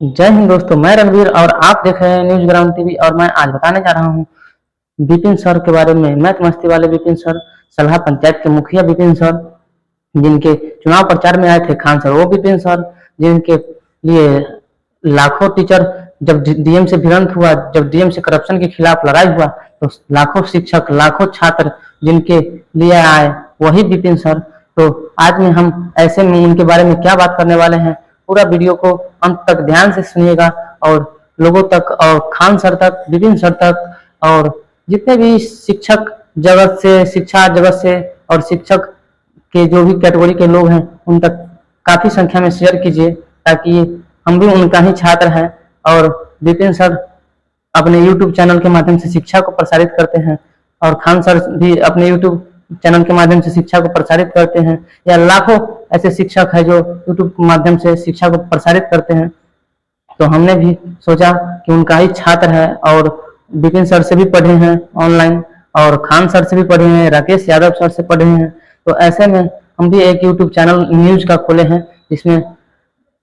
जय हिंद दोस्तों, मैं रणवीर और आप देख रहे हैं न्यूज ग्राउंड टीवी। और मैं आज बताने जा रहा हूँ विपिन सर के बारे में। मैथ मस्ती वाले विपिन सर, सलाह पंचायत के मुखिया विपिन सर, जिनके चुनाव प्रचार में आए थे खान सर, वो विपिन सर, जिनके लिए लाखों टीचर, जब डीएम से भिड़ंत हुआ, जब डीएम से करप्शन के खिलाफ लड़ाई हुआ, तो लाखों शिक्षक, लाखों छात्र जिनके लिए आए, वही विपिन सर। तो आज में हम ऐसे में उनके बारे में क्या बात करने वाले हैं, पूरा वीडियो को अंत तक ध्यान से सुनिएगा और लोगों तक, और खान सर तक, विपिन सर तक, और जितने भी शिक्षक जगत से, शिक्षा जगत से और शिक्षक के जो भी कैटेगरी के लोग हैं उन तक काफी संख्या में शेयर कीजिए, ताकि हम भी उनका ही छात्र हैं। और विपिन सर अपने YouTube चैनल के माध्यम से शिक्षा को प्रसारित करते हैं, और खान सर भी अपने YouTube चैनल के माध्यम से शिक्षा को प्रसारित करते हैं। या लाखों ऐसे शिक्षक हैं जो YouTube के माध्यम से शिक्षा को प्रसारित करते हैं। तो हमने भी सोचा कि उनका ही छात्र है, और विपिन सर से भी पढ़े हैं ऑनलाइन, और खान सर से भी पढ़े हैं, राकेश यादव सर से पढ़े हैं। तो ऐसे में हम भी एक YouTube चैनल न्यूज का खोले हैं, जिसमें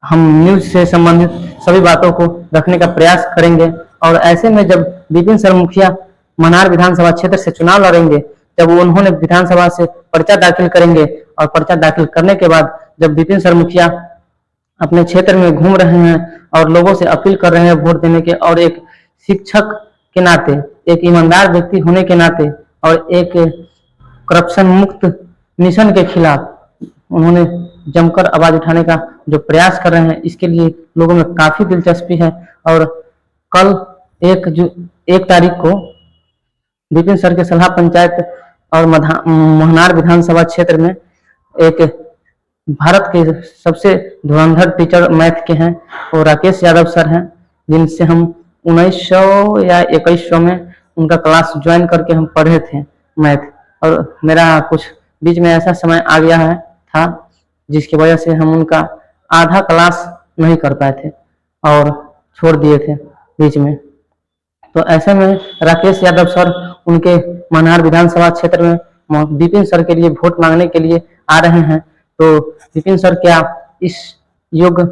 हम न्यूज से संबंधित सभी बातों को रखने का प्रयास करेंगे। और ऐसे में जब विपिन सर मुखिया मनार विधानसभा क्षेत्र से चुनाव लड़ेंगे, जब उन्होंने विधानसभा से पर्चा दाखिल करेंगे, और पर्चा दाखिल करने के बाद जब विपिन सर मुखिया अपने क्षेत्र में घूम रहे हैं और लोगों से अपील कर रहे हैं वोट देने के, और एक शिक्षक के नाते, एक ईमानदार व्यक्ति होने के नाते, और एक करप्शन मुक्त मिशन के खिलाफ उन्होंने जमकर आवाज उठाने का जो प्रयास कर रहे हैं, इसके लिए लोगों में काफी दिलचस्पी है। और कल 1 तारीख को विपिन सर के सलाह पंचायत और महनार विधानसभा क्षेत्र में एक भारत के सबसे धुरंधर टीचर मैथ के हैं, वो राकेश यादव सर हैं, जिनसे हम 1900 या 2100 में उनका क्लास ज्वाइन करके हम पढ़े थे मैथ। और मेरा कुछ बीच में ऐसा समय आ गया है था जिसकी वजह से हम उनका आधा क्लास नहीं कर पाए थे और छोड़ दिए थे बीच में। तो ऐसे में राकेश यादव सर उनके मनार विधानसभा क्षेत्र में विपिन सर के लिए वोट मांगने के लिए आ रहे हैं। तो विपिन सर क्या इस योग्य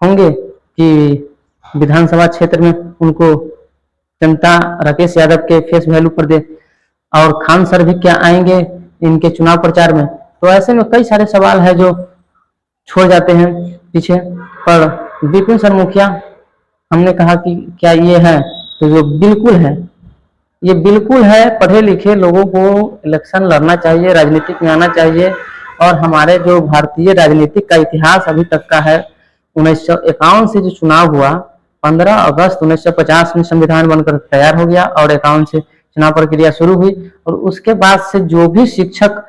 होंगे कि विधानसभा क्षेत्र में उनको जनता राकेश यादव के फेस वैल्यू पर दे? और खान सर भी क्या आएंगे इनके चुनाव प्रचार में? तो ऐसे में कई सारे सवाल है जो छोड़ जाते हैं पीछे। पर विपिन सर मुखिया, हमने कहा कि क्या ये है, तो जो बिल्कुल है, ये बिल्कुल है। पढ़े लिखे लोगों को इलेक्शन लड़ना चाहिए, राजनीतिक में आना चाहिए। और हमारे जो भारतीय राजनीतिक का इतिहास अभी तक का है, 1951 से जो चुनाव हुआ, 15 अगस्त 1950 में संविधान बनकर तैयार हो गया, और 51 से चुनाव प्रक्रिया शुरू हुई। और उसके बाद से जो भी शिक्षक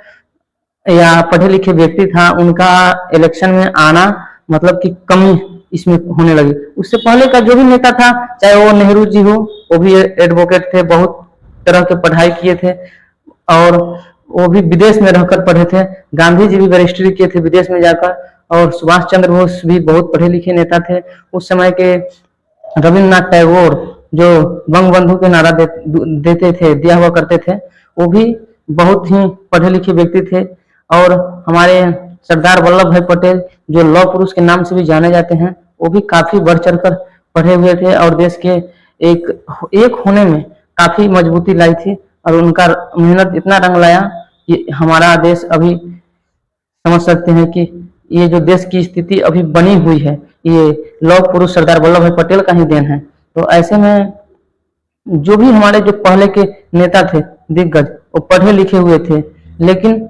या पढ़े लिखे व्यक्ति था, उनका इलेक्शन में आना मतलब कि कमी इसमें होने लगी। उससे पहले का जो भी नेता था, चाहे वो नेहरू जी हो, वो भी एडवोकेट थे, बहुत तरह के पढ़ाई किए थे, और वो भी विदेश में रहकर पढ़े थे। गांधी जी भी बैरिस्ट्री किए थे विदेश में जाकर, और सुभाष चंद्र बोस भी बहुत पढ़े लिखे नेता थे। उस समय के रविन्द्रनाथ टैगोर, जो बंग बंधु के नारा देते थे, दिया हुआ करते थे, वो भी बहुत ही पढ़े लिखे व्यक्ति थे। और हमारे सरदार वल्लभ भाई पटेल, जो लौह पुरुष के नाम से भी जाने जाते हैं, वो भी काफी बढ़ चढ़कर पढ़े हुए थे, और देश के एक होने में काफी मजबूती लाई थी। और उनका मेहनत इतना रंग लाया कि हमारा देश अभी समझ सकते हैं कि ये जो देश की स्थिति अभी बनी हुई है, ये लौह पुरुष सरदार वल्लभ भाई पटेल का ही देन है। तो ऐसे में जो भी हमारे जो पहले के नेता थे दिग्गज, वो पढ़े लिखे हुए थे। लेकिन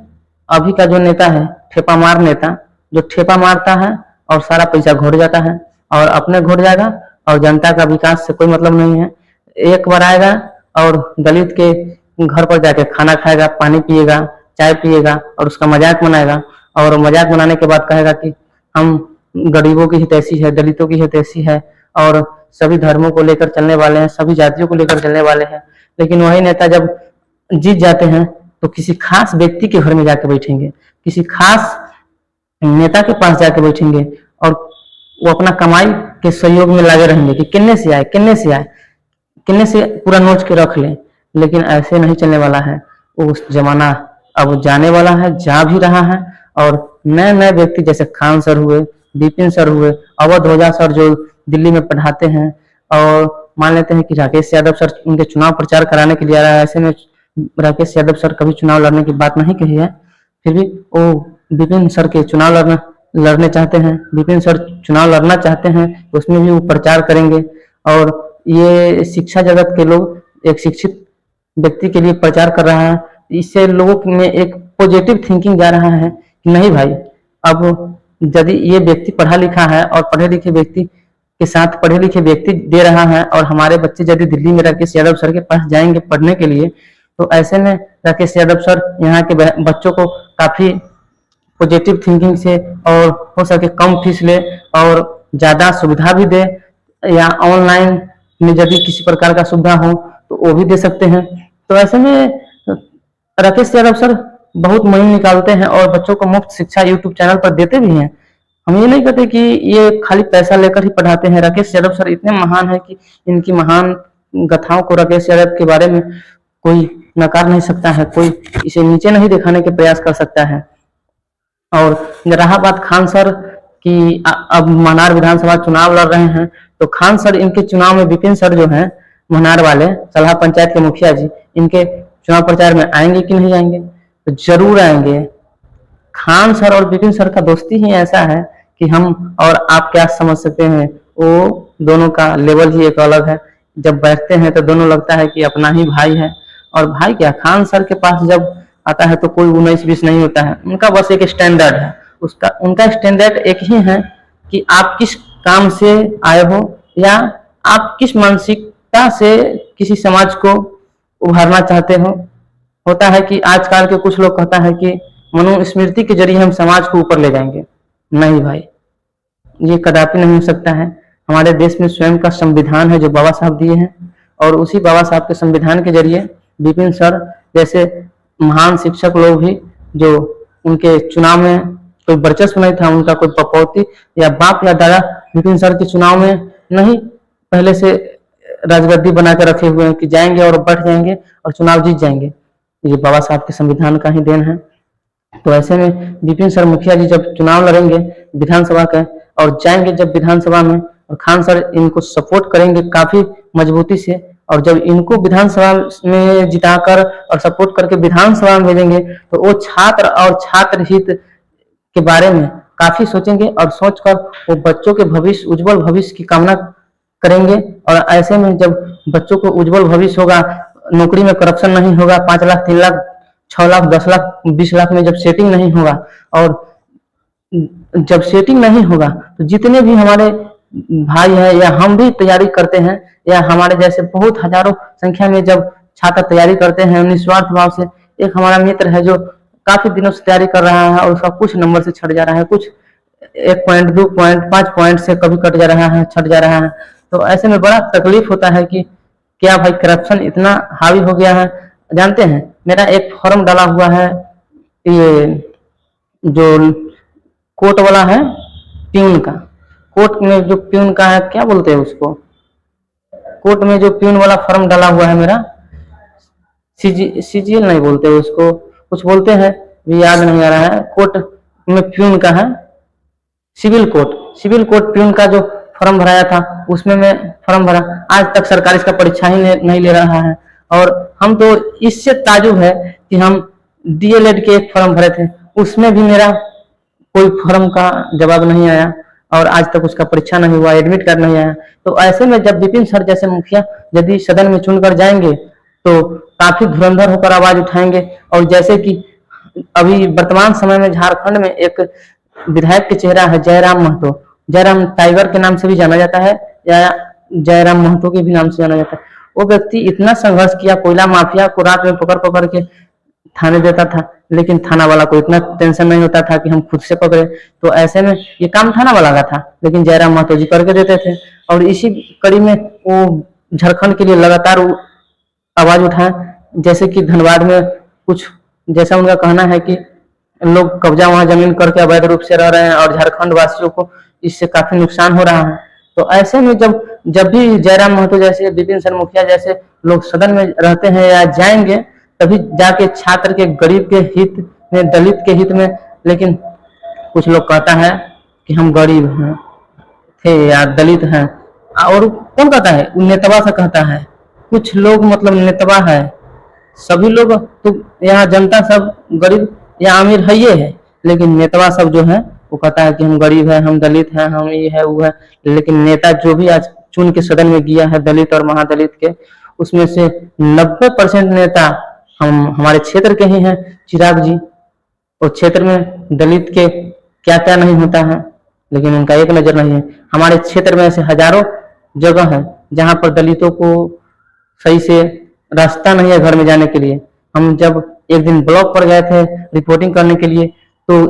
अभी का जो नेता है, ठेपा मार नेता, जो ठेपा मारता है और सारा पैसा घोट जाता है, और अपने घोट जाएगा, और जनता का विकास से कोई मतलब नहीं है। एक बार आएगा और दलित के घर पर जाके खाना खाएगा, पानी पिएगा, चाय पिएगा, और उसका मजाक बनाएगा, और मजाक बनाने के बाद कहेगा कि हम गरीबों की हितैषी है, दलितों की हितैषी है, और सभी धर्मों को लेकर चलने वाले हैं, सभी जातियों को लेकर चलने वाले हैं। लेकिन वही नेता जब जीत जाते हैं तो किसी खास व्यक्ति के घर में जाके बैठेंगे, किसी खास नेता के पास जाके बैठेंगे, और वो अपना कमाई के सहयोग में लगे रहेंगे कि किन्ने से आए, किन्ने से आए, किन्ने से पूरा नोच के रख लें। लेकिन ऐसे नहीं चलने वाला है। उस जमाना अब जाने वाला है, जा भी रहा है। और नए नए व्यक्ति जैसे खान सर हुए, विपिन सर हुए, अवध ओझा सर, जो दिल्ली में पढ़ाते हैं, और मान लेते हैं कि राकेश यादव सर उनके चुनाव प्रचार कराने के लिए आ रहा है। ऐसे में राकेश यादव सर कभी चुनाव लड़ने की बात नहीं कही है, फिर भी वो विपिन सर के चुनाव लड़ने चाहते हैं। विपिन सर चुनाव लड़ना चाहते हैं, उसमें भी वो प्रचार करेंगे। और ये शिक्षा जगत के लोग एक शिक्षित व्यक्ति के लिए प्रचार कर रहा है। इससे लोगों में एक पॉजिटिव थिंकिंग जा रहा है कि नहीं भाई, अब यदि ये व्यक्ति पढ़ा लिखा है और पढ़े लिखे व्यक्ति के साथ पढ़े लिखे व्यक्ति दे रहा है, और हमारे बच्चे यदि दिल्ली में राकेश यादव सर के पास जाएंगे पढ़ने के लिए, तो ऐसे में राकेश यादव सर यहाँ के बच्चों को काफी पॉजिटिव थिंकिंग से और हो सके कम फीस ले और ज्यादा सुविधा भी दे, या ऑनलाइन में यदि किसी प्रकार का सुविधा हो तो वो भी दे सकते हैं। तो ऐसे में राकेश यादव सर बहुत मुहिम निकालते हैं और बच्चों को मुफ्त शिक्षा यूट्यूब चैनल पर देते भी हैं। हम ये नहीं कहते कि ये खाली पैसा लेकर ही पढ़ाते हैं। राकेश यादव सर इतने महान है कि इनकी महान गाथाओं को राकेश यादव के बारे में कोई नकार नहीं सकता है, कोई इसे नीचे नहीं दिखाने के प्रयास कर सकता है। और रहा बात खान सर की, अब मनार विधानसभा चुनाव लड़ रहे हैं, तो खान सर इनके चुनाव में विपिन सर जो हैं मनार वाले सलाह पंचायत के मुखिया जी, इनके चुनाव प्रचार में आएंगे कि नहीं आएंगे? तो जरूर आएंगे। खान सर और विपिन सर का दोस्ती ही ऐसा है कि हम और आप क्या समझ सकते हैं, वो दोनों का लेवल ही एक अलग है। जब बैठते हैं तो दोनों लगता है कि अपना ही भाई है। और भाई क्या, खान सर के पास जब आता है तो कोई 19-20 नहीं होता है, उनका बस एक स्टैंडर्ड है। उनका स्टैंडर्ड एक ही है कि आप किस काम से आए हो, या आप किस मानसिकता से किसी समाज को उभारना चाहते हो। होता है कि आजकल के कुछ लोग कहता है कि मनुस्मृति के जरिए हम समाज को ऊपर ले जाएंगे। नहीं भाई, ये कदापि नहीं हो सकता है। हमारे देश में स्वयं का संविधान है जो बाबा साहब दिए हैं, और उसी बाबा साहब के संविधान के जरिए विपिन सर जैसे महान शिक्षक लोग भी, जो उनके चुनाव में कोई वर्चस्व नहीं था, उनका कोई पपौती या बाप या दादा विपिन सर के चुनाव में नहीं पहले से राजगद्दी बना के रखे हुए हैं कि जाएंगे और बैठ जाएंगे और चुनाव जीत जाएंगे। ये बाबा साहब के संविधान का ही देन है। तो ऐसे में विपिन सर मुखिया जी जब चुनाव लड़ेंगे विधानसभा का और जाएंगे जब विधानसभा में, और खान सर इनको सपोर्ट करेंगे काफी मजबूती से, और जब इनको विधानसभा में जिताकर और सपोर्ट करके विधानसभा में भेजेंगे तो वो छात्र और छात्र हित के बारे में काफी सोचेंगे, और सोचकर वो बच्चों के भविष्य, उज्जवल भविष्य की कामना करेंगे। और ऐसे में जब बच्चों को उज्जवल भविष्य होगा, नौकरी में करप्शन नहीं होगा, 5 लाख 3 लाख 6 लाख 10 लाख 20 लाख में जब सेटिंग नहीं होगा, और जब सेटिंग नहीं होगा तो जितने भी हमारे भाई हैं या हम भी तैयारी करते हैं, या हमारे जैसे बहुत हजारों संख्या में जब छात्र तैयारी करते हैं निस्वार्थ भाव से। एक हमारा मित्र है जो काफी दिनों से तैयारी कर रहा है और उसका कुछ नंबर से छट जा रहा है, कुछ 1 पॉइंट 2 पॉइंट 5 पॉइंट से कभी कट जा रहा है, छट जा रहा है। तो ऐसे में बड़ा तकलीफ होता है कि क्या भाई करप्शन इतना हावी हो गया है। जानते हैं, मेरा एक फॉर्म डाला हुआ है, ये जो कोर्ट वाला है, प्यून का, कोर्ट में जो प्यून का है, क्या बोलते हैं उसको, कोर्ट में जो प्यून वाला फॉर्म डाला हुआ है मेरा, सीजीएल नहीं बोलते उसको, कुछ बोलते हैं, भी याद नहीं आ रहा है। कोर्ट में प्यून का है, सिविल कोर्ट प्यून का जो फॉर्म भराया था उसमें मैं फॉर्म भरा, आज तक सरकार इसका परीक्षा ही नहीं ले रहा है। और हम तो इससे ताजुब है कि हम डीएलएड के एक फॉर्म भरे थे, उसमें भी मेरा कोई फॉर्म का जवाब नहीं आया, और आज तक उसका परीक्षा नहीं हुआ, एडमिट कार्ड नहीं आया। तो ऐसे में जब विपिन सर जैसे मुखिया यदि सदन में चुनकर जाएंगे तो काफी धुरंधर होकर आवाज उठाएंगे। और जैसे कि अभी वर्तमान समय में झारखंड में एक विधायक के चेहरा है जयराम महतो, जयराम टाइगर के नाम से भी जाना जाता है, या जयराम महतो के भी नाम से जाना जाता है। वो व्यक्ति इतना संघर्ष किया, कोयला माफिया को रात में पकड़ पकड़ के थाने देता था, लेकिन थाना वाला को इतना टेंशन नहीं होता था कि हम खुद से पकड़े। तो ऐसे में ये काम थाना वाला का था, लेकिन जयराम महतो जी करके देते थे। और इसी कड़ी में वो झारखंड के लिए लगातार आवाज उठाए। जैसे कि धनबाद में कुछ, जैसा उनका कहना है कि लोग कब्जा वहां जमीन करके अवैध रूप से रह रहे हैं और झारखंड वासियों को इससे काफी नुकसान हो रहा है। तो ऐसे में जब भी जयराम महतो जैसे, विपिन सर मुखिया जैसे लोग सदन में रहते हैं या जाएंगे, तभी जाके छात्र के, गरीब के हित में, दलित के हित में। लेकिन कुछ लोग कहता है कि हम गरीब हैं थे या दलित हैं, और कौन कहता है, नेतवा से कहता है, कुछ लोग मतलब नेतवा है, सभी लोग तो यहाँ जनता सब गरीब या अमीर है ये है, लेकिन नेतवा सब जो है वो कहता है कि हम गरीब है, हम दलित है, हम ये है वो है। लेकिन नेता जो भी आज चुन के सदन में गया है दलित और महादलित के, उसमें से 90% नेता हम हमारे क्षेत्र के ही हैं। चिराग जी, और क्षेत्र में दलित के क्या क्या नहीं होता है, लेकिन उनका एक नजर नहीं है। हमारे क्षेत्र में ऐसे हजारों जगह है जहां पर दलितों को सही से रास्ता नहीं है घर में जाने के लिए। हम जब एक दिन ब्लॉक पर गए थे रिपोर्टिंग करने के लिए, तो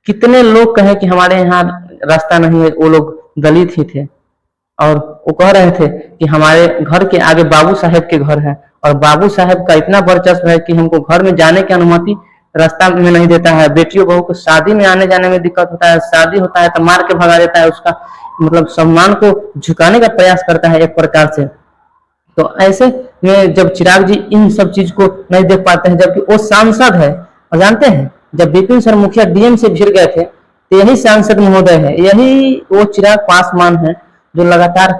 कितने लोग कहे कि हमारे यहाँ रास्ता नहीं है, वो लोग दलित ही थे। और वो कह रहे थे कि हमारे घर के आगे बाबू साहेब के घर है, और बाबू साहेब का इतना वर्चस्व है कि हमको घर में जाने की अनुमति रास्ता में नहीं देता है। बेटियों बहू को शादी में आने जाने में दिक्कत होता है, शादी होता है तो मार के भगा देता है, उसका मतलब सम्मान को झुकाने का प्रयास करता है एक प्रकार से। तो ऐसे में जब चिराग जी इन सब चीज को नहीं देख पाते हैं, जबकि वो सांसद है, और जानते हैं जब विपिन सर मुखिया डीएम से भिड़ गए थे तो यही सांसद महोदय है, यही वो चिराग पासवान है जो लगातार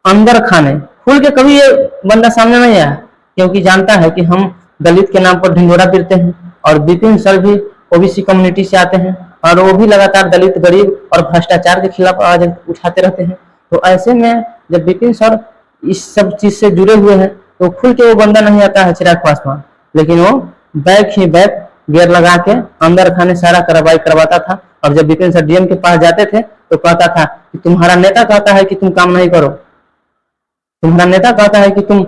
अंदर खाने खुल के कभी ये बंदा सामने नहीं आया, क्योंकि जानता है कि हम दलित के नाम पर ढिंढोरा पीटते हैं। और विपिन सर भी ओबीसी कम्युनिटी से आते हैं, और वो भी लगातार दलित गरीब और भ्रष्टाचार के खिलाफ आवाज उठाते रहते हैं। तो ऐसे में जब विपिन सर इस सब चीज से जुड़े हुए हैं तो खुल के वो बंदा नहीं आता है चिराग पासवान, लेकिन वो बैक ही बैक गेयर लगा के अंदर खाने सारा कार्रवाई करवाता था। और जब विपिन सर डीएम के पास जाते थे तो कहता था कि तुम्हारा नेता कहता है कि तुम काम नहीं करो, तुम्हारा नेता कहता है कि तुम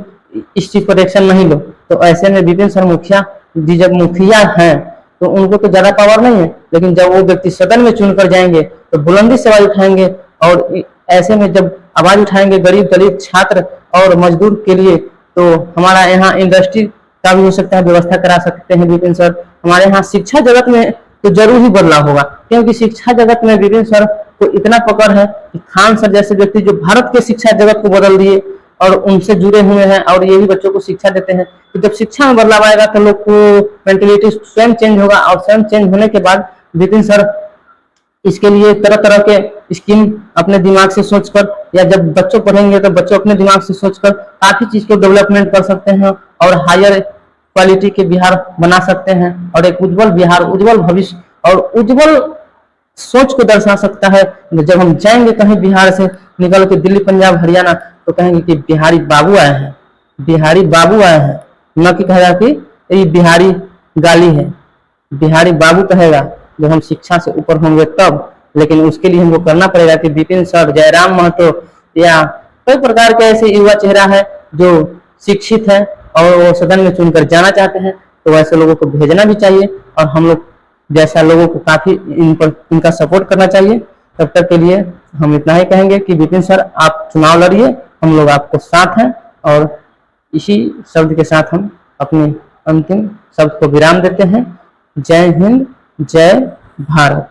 इस चीज पर एक्शन नहीं लो। तो ऐसे में विपिन सर मुखिया जी जब मुखिया हैं तो उनको तो ज्यादा पावर नहीं है, लेकिन जब वो व्यक्ति सदन में चुन कर जाएंगे तो बुलंदी से आवाज उठाएंगे। और ऐसे में जब आवाज उठाएंगे गरीब दलित छात्र और मजदूर के लिए, तो हमारा यहाँ इंडस्ट्री का भी हो सकता है व्यवस्था करा सकते हैं विपिन सर। हमारे यहाँ शिक्षा जगत में तो जरूर ही बदलाव होगा, क्योंकि शिक्षा जगत में विपिन सर को इतना पकड़ है कि खान सर जैसे व्यक्ति जो भारत के शिक्षा जगत को बदल दिए और उनसे जुड़े हुए हैं, और ये भी बच्चों को शिक्षा देते हैं। तो जब शिक्षा में बदलाव आएगा तो लोग को मेंटेलिटी स्वयं चेंज होगा, और स्वयं चेंज होने के बाद विपिन सर इसके लिए तरह तरह के स्कीम अपने दिमाग से सोचकर, या जब बच्चों पढ़ेंगे तो बच्चों अपने दिमाग से सोचकर काफी चीज को डेवलपमेंट कर सकते हैं और हायर क्वालिटी के बिहार बना सकते हैं, और एक उज्जवल बिहार, उज्जवल भविष्य और उज्जवल सोच को दर्शा सकता है। जब हम जाएंगे कहीं बिहार से निकल के दिल्ली पंजाब हरियाणा तो कहेंगे कि बिहारी बाबू आए हैं, बिहारी बाबू आए हैं, न कि कहेगा कि ये बिहारी गाली है। बिहारी बाबू कहेगा जब हम शिक्षा से ऊपर होंगे तब, लेकिन उसके लिए हमको करना पड़ेगा कि विपिन सर, जयराम महतो या कई प्रकार के ऐसे युवा चेहरा है जो शिक्षित है और वो सदन में चुनकर जाना चाहते हैं, तो वैसे लोगों को भेजना भी चाहिए, और हम लोग जैसा लोगों को काफी इन पर इनका सपोर्ट करना चाहिए। तब तक के लिए हम इतना ही कहेंगे कि विपिन सर आप चुनाव लड़िए, हम लोग आपको साथ हैं। और इसी शब्द के साथ हम अपने अंतिम शब्द को विराम देते हैं। जय हिंद, जय भारत।